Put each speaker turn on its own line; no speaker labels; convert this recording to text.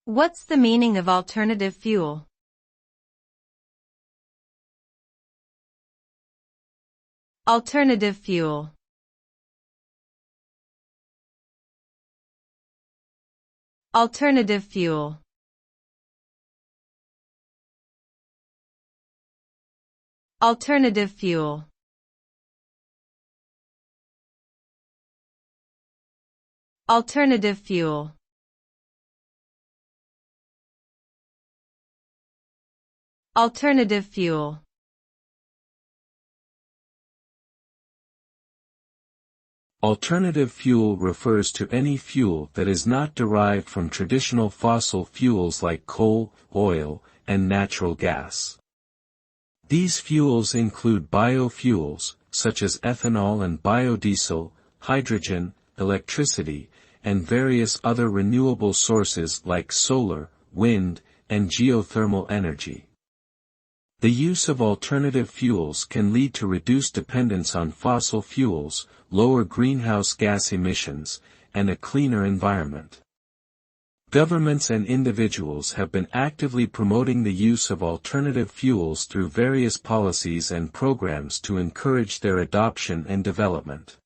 What's the meaning of alternative fuel? Alternative fuel. Alternative fuel. Alternative fuel. Alternative fuel. Alternative fuel.
Alternative fuel refers to any fuel that is not derived from traditional fossil fuels like coal, oil, and natural gas. These fuels include biofuels, such as ethanol and biodiesel, hydrogen, electricity, and various other renewable sources like solar, wind, and geothermal energy. The use of alternative fuels can lead to reduced dependence on fossil fuels, lower greenhouse gas emissions, and a cleaner environment. Governments and individuals have been actively promoting the use of alternative fuels through various policies and programs to encourage their adoption and development.